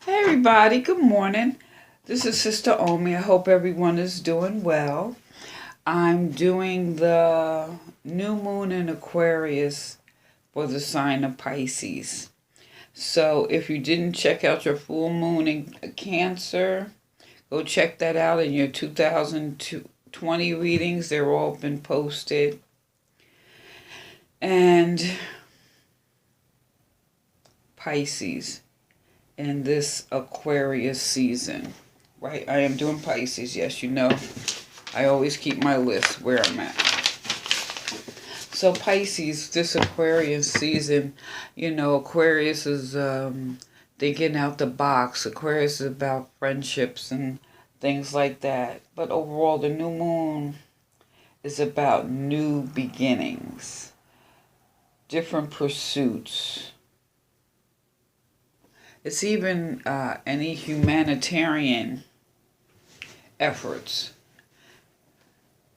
Hey everybody, good morning. This is Sister Omi. I hope everyone is doing well. I'm doing the new moon in Aquarius for the sign of Pisces. So if you didn't check out your full moon in Cancer, go check that out in your 2020 readings. They're all been posted. And Pisces in this Aquarius season, right? I am doing Pisces, yes, you know. I always keep my list where I'm at. So Pisces, this Aquarius season, Aquarius is thinking out the box. Aquarius is about friendships and things like that. But overall, the new moon is about new beginnings, different pursuits. It's even any humanitarian efforts.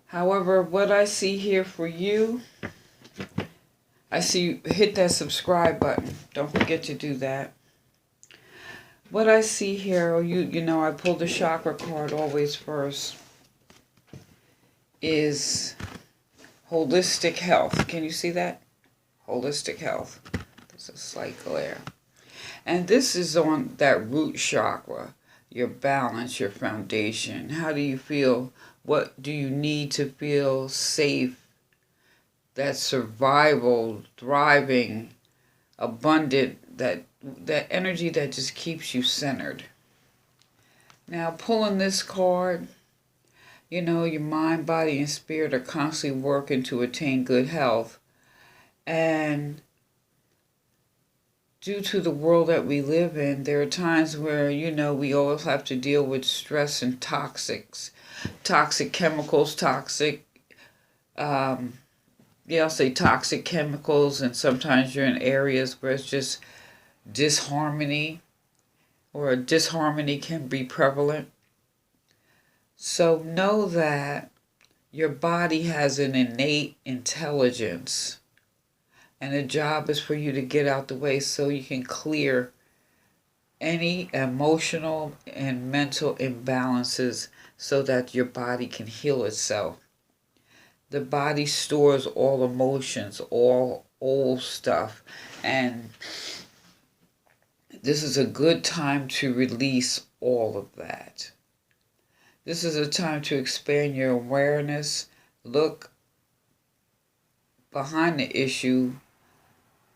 However, what I see here for you, I see hit that subscribe button. Don't forget to do that. What I see here, I pulled the chakra card always first, is holistic health. Can you see that? Holistic health. There's a slight glare. And this is on that root chakra, your balance, your foundation. How do you feel? What do you need to feel safe? That survival, thriving, abundant, that energy that just keeps you centered. Now, pulling this card, your mind, body, and spirit are constantly working to attain good health. And due to the world that we live in, there are times where, we always have to deal with stress and toxic chemicals, I'll say toxic chemicals, and sometimes you're in areas where it's just disharmony, or a disharmony can be prevalent. So know that your body has an innate intelligence. And the job is for you to get out the way so you can clear any emotional and mental imbalances so that your body can heal itself. The body stores all emotions, all old stuff. And this is a good time to release all of that. This is a time to expand your awareness, look behind the issue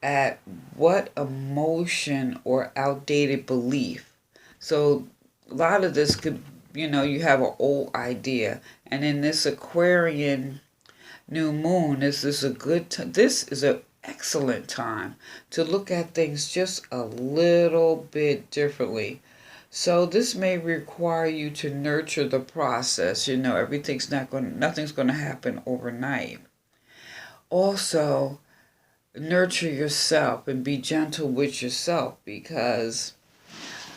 at what emotion or outdated belief. So a lot of this could, you have an old idea. And in this Aquarian new moon, this is an excellent time to look at things just a little bit differently. So this may require you to nurture the process. Nothing's going to happen overnight. Also, nurture yourself and be gentle with yourself, because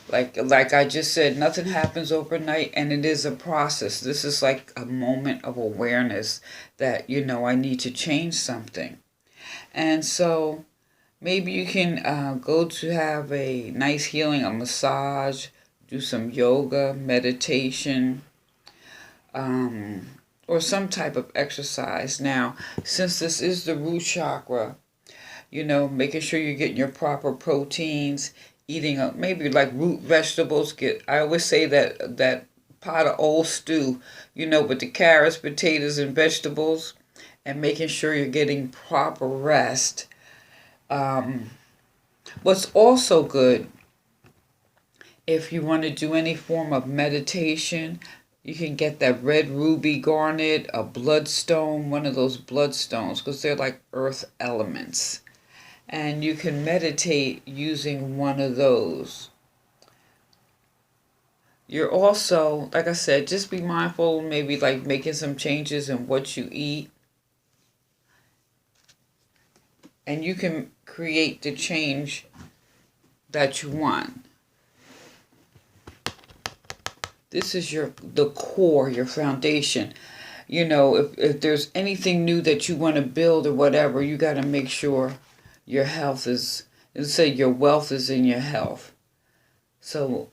like I just said, nothing happens overnight, and it is a process. This is like a moment of awareness that I need to change something. And so maybe you can go to have a nice healing, a massage, do some yoga, meditation, or some type of exercise. Now, since this is the root chakra, making sure you're getting your proper proteins, eating maybe like root vegetables. I always say that pot of old stew, with the carrots, potatoes, and vegetables, and making sure you're getting proper rest. What's also good, if you want to do any form of meditation, you can get that red ruby garnet, a bloodstone, one of those bloodstones, because they're like earth elements. And you can meditate using one of those. You're also, like I said, just be mindful, maybe like making some changes in what you eat. And you can create the change that you want. This is the core, your foundation. If there's anything new that you want to build or whatever, you got to make sure your health is, let's say your wealth is in your health. So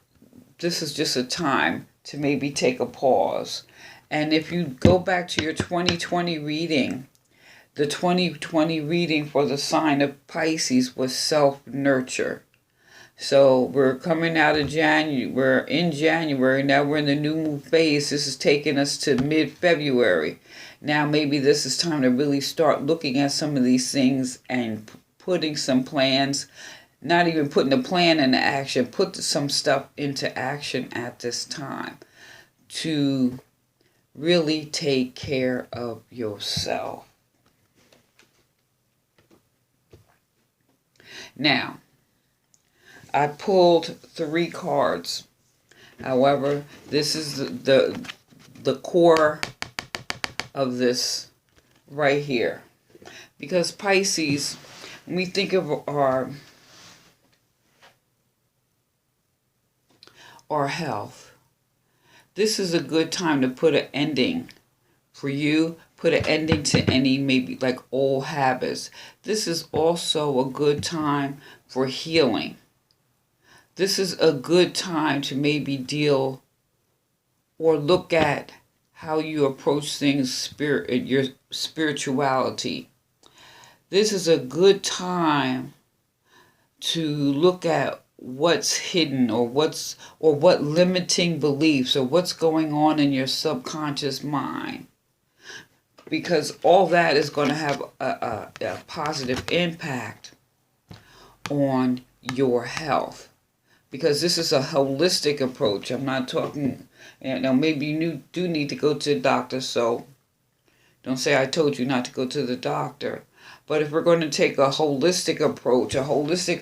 this is just a time to maybe take a pause. And if you go back to your 2020 reading, the 2020 reading for the sign of Pisces was self-nurture. So we're coming out of January. We're in January. Now we're in the new moon phase. This is taking us to mid-February. Now maybe this is time to really start looking at some of these things and putting some plans, not even putting a plan into action, put some stuff into action at this time to really take care of yourself. Now, I pulled 3 cards. However, this is the core of this right here. Because Pisces, when we think of our health, this is a good time to put an ending for you, put an ending to any maybe like old habits. This is also a good time for healing. This is a good time to maybe deal or look at how you approach things, your spirituality. This is a good time to look at what's hidden or what limiting beliefs or what's going on in your subconscious mind. Because all that is going to have a positive impact on your health. Because this is a holistic approach. I'm not talking, maybe you do need to go to the doctor, so don't say I told you not to go to the doctor. But if we're going to take a holistic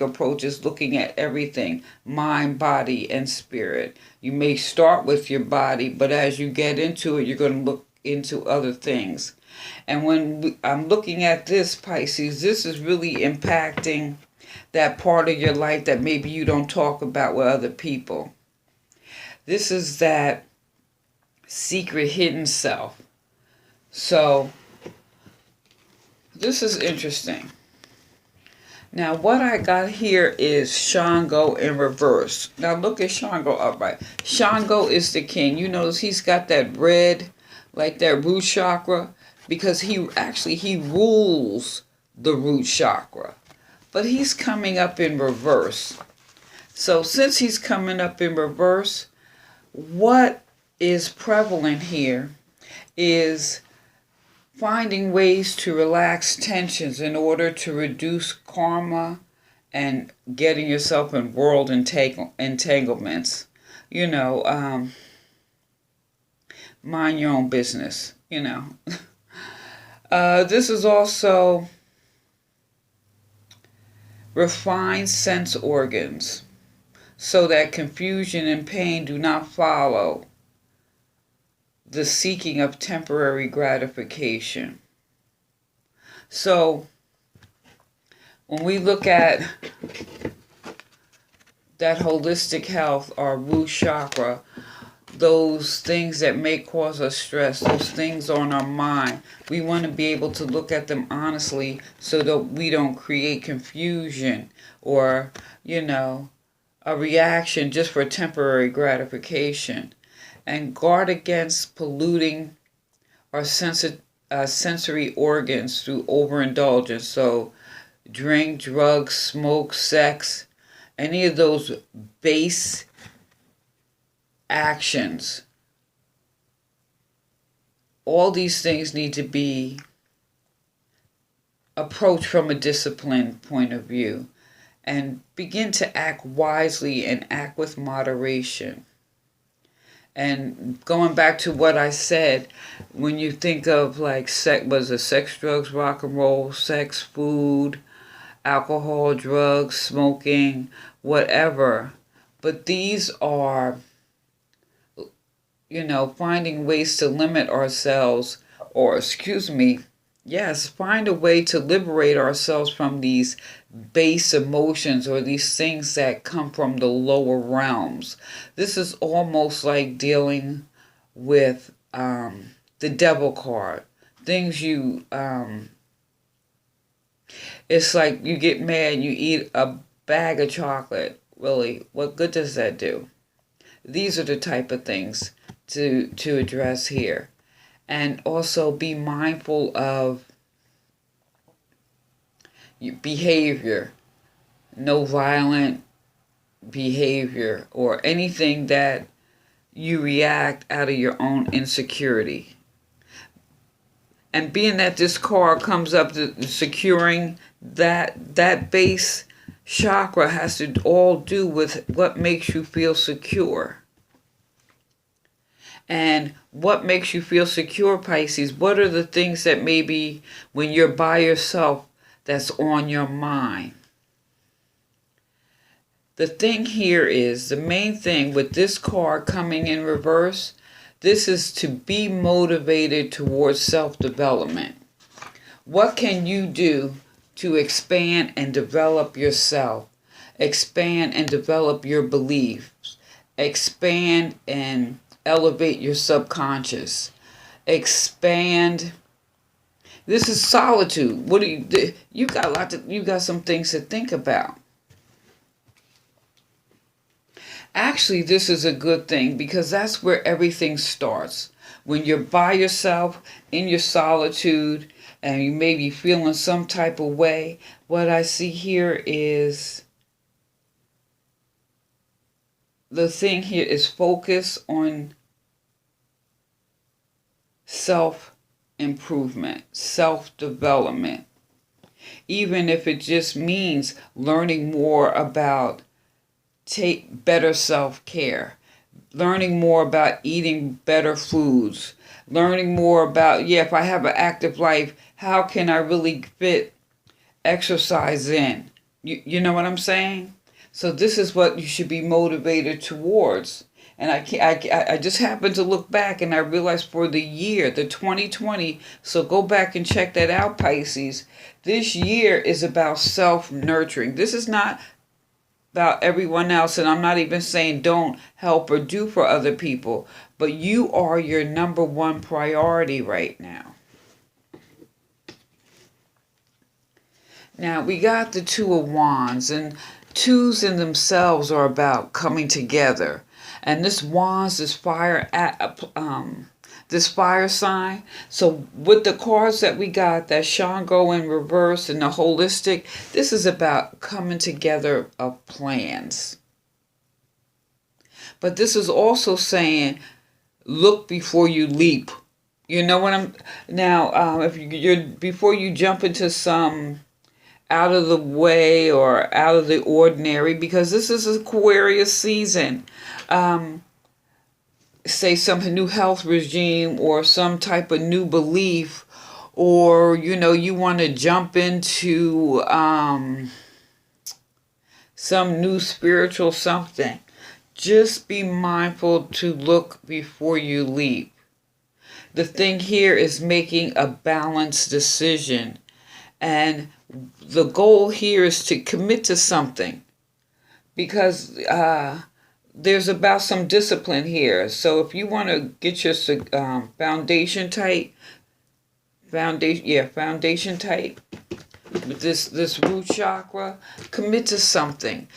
approach is looking at everything, mind, body, and spirit. You may start with your body, but as you get into it, you're going to look into other things. And when I'm looking at this, Pisces, this is really impacting that part of your life that maybe you don't talk about with other people. This is that secret hidden self. So this is interesting. Now what I got here is Shango in reverse. Now look at Shango upright. Shango is the king. You notice he's got that red, like that root chakra, because he rules the root chakra. But he's coming up in reverse. So since he's coming up in reverse, what is prevalent here is finding ways to relax tensions in order to reduce karma and getting yourself in world entanglements. Mind your own business, This is also refine sense organs so that confusion and pain do not follow the seeking of temporary gratification. So when we look at that holistic health, our root chakra, those things that may cause us stress, those things on our mind, we want to be able to look at them honestly so that we don't create confusion or, a reaction just for temporary gratification. And guard against polluting our sensory organs through overindulgence. So drink, drugs, smoke, sex, any of those base actions. All these things need to be approached from a disciplined point of view and begin to act wisely and act with moderation. And going back to what I said, when you think of like sex, drugs, rock and roll, sex, food, alcohol, drugs, smoking, whatever. But these are, finding ways to limit ourselves, find a way to liberate ourselves from these base emotions or these things that come from the lower realms. This is almost like dealing with the devil card. Things it's like you get mad, you eat a bag of chocolate really, what good does that do? These are the type of things to address here. And also be mindful of your behavior. No violent behavior or anything that you react out of your own insecurity. And being that this card comes up to securing that base chakra has to all do with what makes you feel secure. And what makes you feel secure, Pisces? What are the things that maybe when you're by yourself that's on your mind? The thing here is, the main thing with this card coming in reverse, this is to be motivated towards self-development. What can you do to expand and develop yourself? Expand and develop your beliefs. Expand and elevate your subconscious. Expand. This is solitude. What do you got you got some things to think about. Actually, this is a good thing because that's where everything starts. When you're by yourself in your solitude and you may be feeling some type of way, what I see here is the thing here is focus on self-improvement, self-development. Even if it just means learning more about take better self-care, learning more about eating better foods, learning more about, if I have an active life, how can I really fit exercise in? You know what I'm saying? So this is what you should be motivated towards. And I just happened to look back and I realized for the year, the 2020, so go back and check that out, Pisces. This year is about self-nurturing. This is not about everyone else, and I'm not even saying don't help or do for other people, but you are your number one priority right now. Now we got the Two of Wands, and twos in themselves are about coming together. And this Wands, this fire sign. So with the cards that we got, that Shango in reverse and the holistic, this is about coming together of plans. But this is also saying, look before you leap. You know what I'm now? If you're before you jump into some out of the way or out of the ordinary, because this is Aquarius season. Say some new health regime or some type of new belief, or you want to jump into some new spiritual something. Just be mindful to look before you leap. The thing here is making a balanced decision, and the goal here is to commit to something, because there's about some discipline here. So if you want to get your foundation tight with this root chakra, commit to something.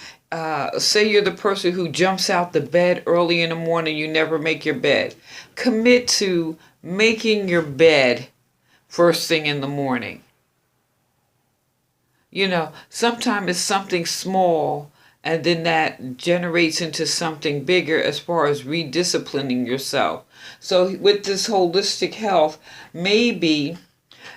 Say you're the person who jumps out the bed early in the morning, you never make your bed. Commit to making your bed first thing in the morning. Sometimes it's something small, and then that generates into something bigger as far as redisciplining yourself. So with this holistic health, maybe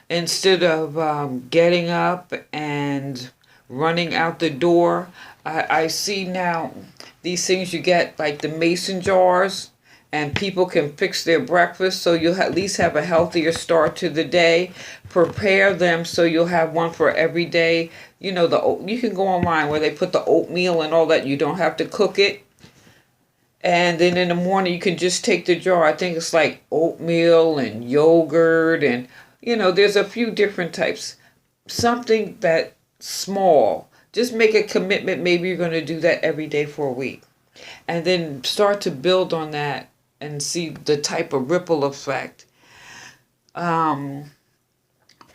instead of getting up and running out the door, I see now these things you get, like the mason jars, and people can fix their breakfast, so you'll at least have a healthier start to the day. Prepare them so you'll have one for every day. You can go online where they put the oatmeal and all that. You don't have to cook it. And then in the morning you can just take the jar. I think it's like oatmeal and yogurt, and there's a few different types. Something that small. Just make a commitment. Maybe you're going to do that every day for a week. And then start to build on that and see the type of ripple effect.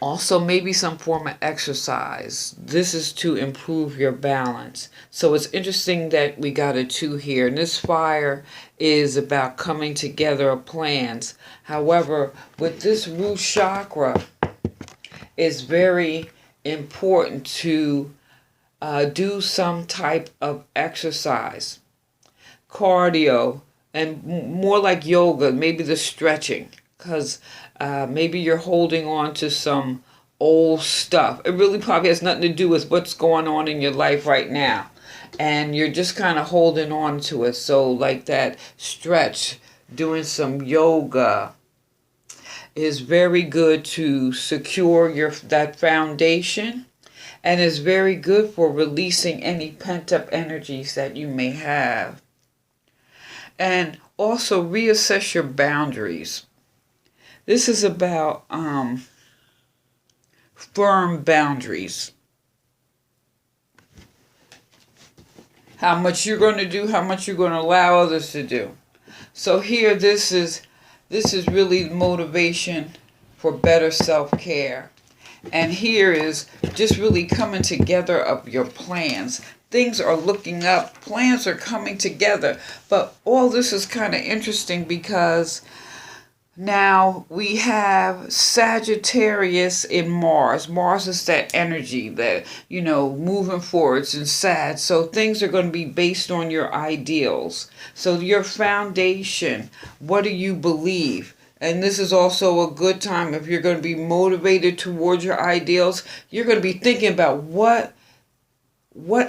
Also, maybe some form of exercise. This is to improve your balance. So it's interesting that we got a 2 here. And this fire is about coming together of plans. However, with this root chakra, it's very important to do some type of exercise, cardio, and more like yoga, maybe the stretching, because maybe you're holding on to some old stuff. It really probably has nothing to do with what's going on in your life right now, and you're just kind of holding on to it. So like that stretch, doing some yoga is very good to secure that foundation, and is very good for releasing any pent-up energies that you may have. And also reassess your boundaries. This is about firm boundaries. How much you're going to do, how much you're going to allow others to do. So here, this is really motivation for better self-care. And here is just really coming together of your plans. Things are looking up. Plans are coming together. But all this is kind of interesting because now we have Sagittarius in Mars. Mars is that energy that, moving forwards and sad. So things are going to be based on your ideals. So your foundation, what do you believe? And this is also a good time if you're going to be motivated towards your ideals. You're going to be thinking about what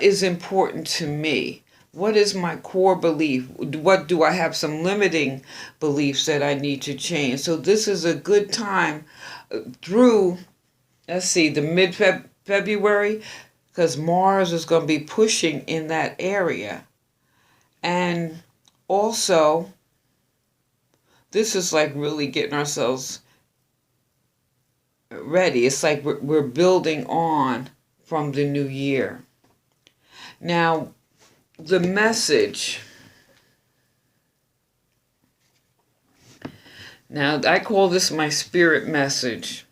is important to me. What is my core belief? What do I have some limiting beliefs that I need to change? So this is a good time through, the mid-February, because Mars is going to be pushing in that area. And also, this is like really getting ourselves ready. It's like we're building on from the new year. Now, the message. Now, I call this my spirit message.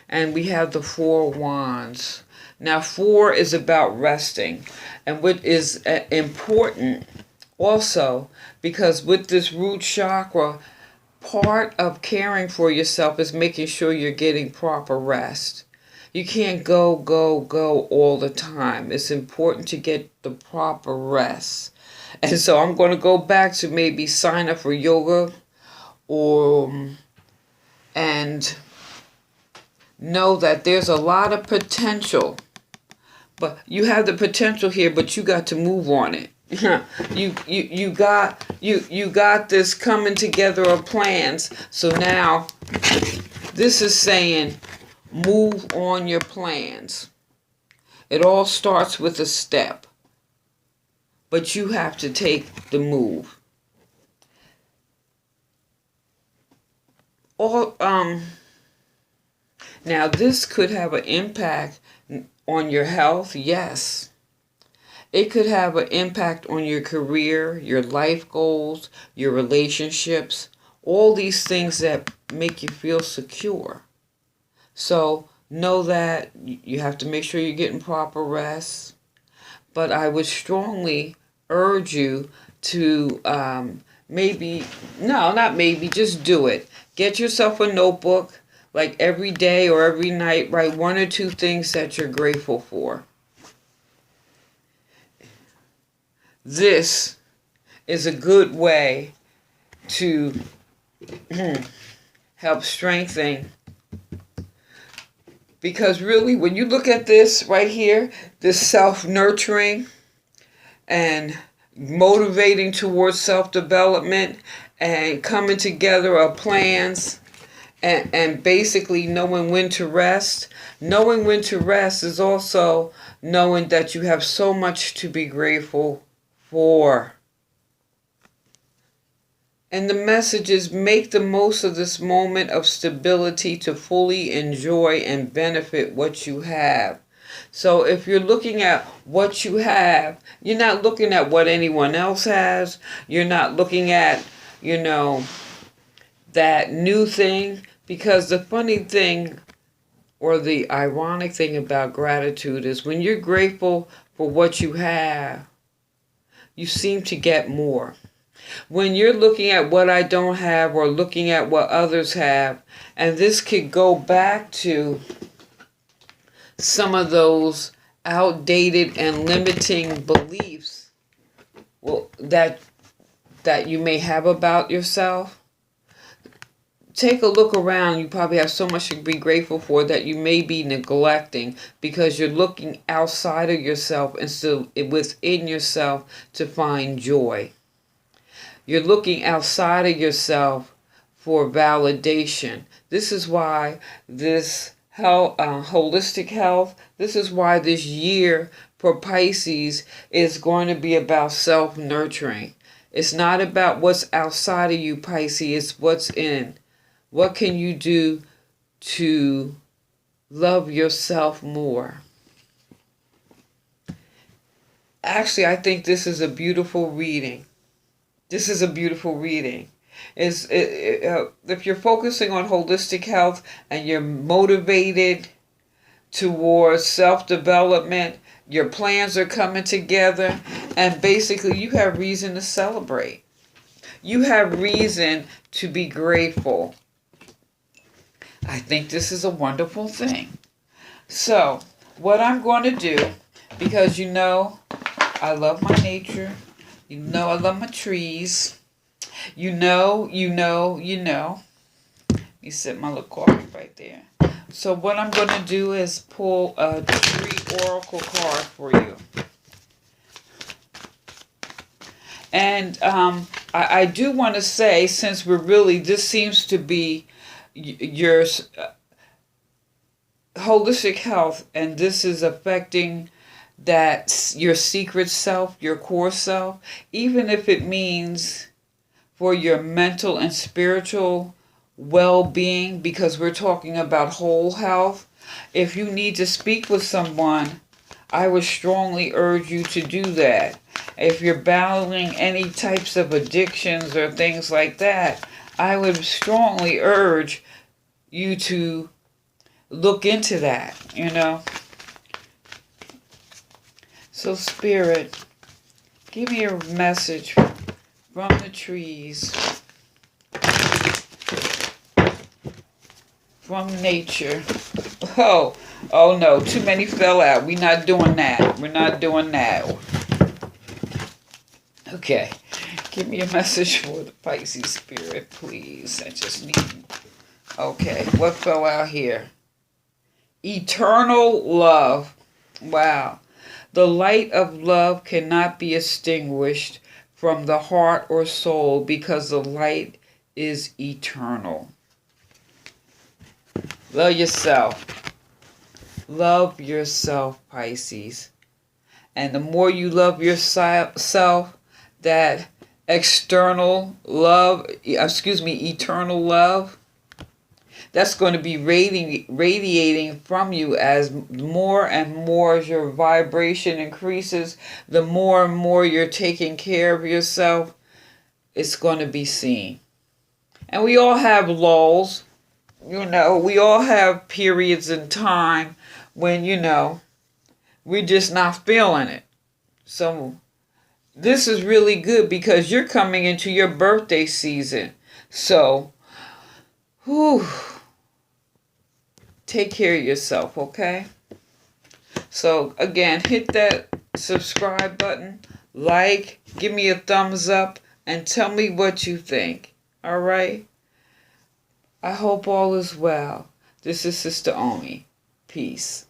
And we have the 4 wands. Now, 4 is about resting. And what is important also, because with this root chakra, part of caring for yourself is making sure you're getting proper rest. You can't go all the time. It's important to get the proper rest. And so I'm going to go back to maybe sign up for yoga and know that there's a lot of potential. But you have the potential here, but you got to move on it. you got this coming together of plans. So now this is saying move on your plans. It all starts with a step, but you have to take the move. Now this could have an impact on your health, yes. It could have an impact on your career, your life goals, your relationships, all these things that make you feel secure. So know that you have to make sure you're getting proper rest. But I would strongly urge you to just do it. Get yourself a notebook, like every day or every night, write 1 or 2 things that you're grateful for. This is a good way to help strengthen. Because really, when you look at this right here, this self-nurturing and motivating towards self-development and coming together of plans and basically knowing when to rest. Knowing when to rest is also knowing that you have so much to be grateful for. And the message is make the most of this moment of stability to fully enjoy and benefit what you have. So if you're looking at what you have, you're not looking at what anyone else has. You're not looking at, that new thing. Because the funny thing or the ironic thing about gratitude is when you're grateful for what you have, you seem to get more. When you're looking at what I don't have or looking at what others have, and this could go back to some of those outdated and limiting beliefs, well, that you may have about yourself. Take a look around. You probably have so much to be grateful for that you may be neglecting because you're looking outside of yourself instead of within yourself to find joy. You're looking outside of yourself for validation. This is why this holistic health, this is why this year for Pisces is going to be about self-nurturing. It's not about what's outside of you, Pisces. It's what's in. What can you do to love yourself more? Actually, I think this is a beautiful reading. This is a beautiful reading. If you're focusing on holistic health and you're motivated towards self-development, your plans are coming together, and basically you have reason to celebrate. You have reason to be grateful. I think this is a wonderful thing. So, what I'm going to do, because you know I love my nature, you know I love my trees, you know. Let me set my little card right there. So what I'm going to do is pull a tree oracle card for you. And I do want to say, since this seems to be your holistic health, and this is affecting your secret self, your core self, even if it means for your mental and spiritual well-being, because we're talking about whole health. If you need to speak with someone, I would strongly urge you to do that. If you're battling any types of addictions or things like that, I would strongly urge you to look into that, So Spirit, give me a message from the trees, from nature. Oh no, too many fell out. We're not doing that. Okay, give me a message for the Pisces Spirit, please. I just need... Okay, what fell out here? Eternal love. Wow. The light of love cannot be extinguished from the heart or soul because the light is eternal. Love yourself. Love yourself, Pisces. And the more you love yourself, that eternal love, that's going to be radiating from you as more and more as your vibration increases, the more and more you're taking care of yourself, it's going to be seen. And we all have lulls, we all have periods in time when, we're just not feeling it. So this is really good because you're coming into your birthday season. So, take care of yourself, okay? So, again, hit that subscribe button, give me a thumbs up, and tell me what you think, all right? I hope all is well. This is Sister Omi. Peace.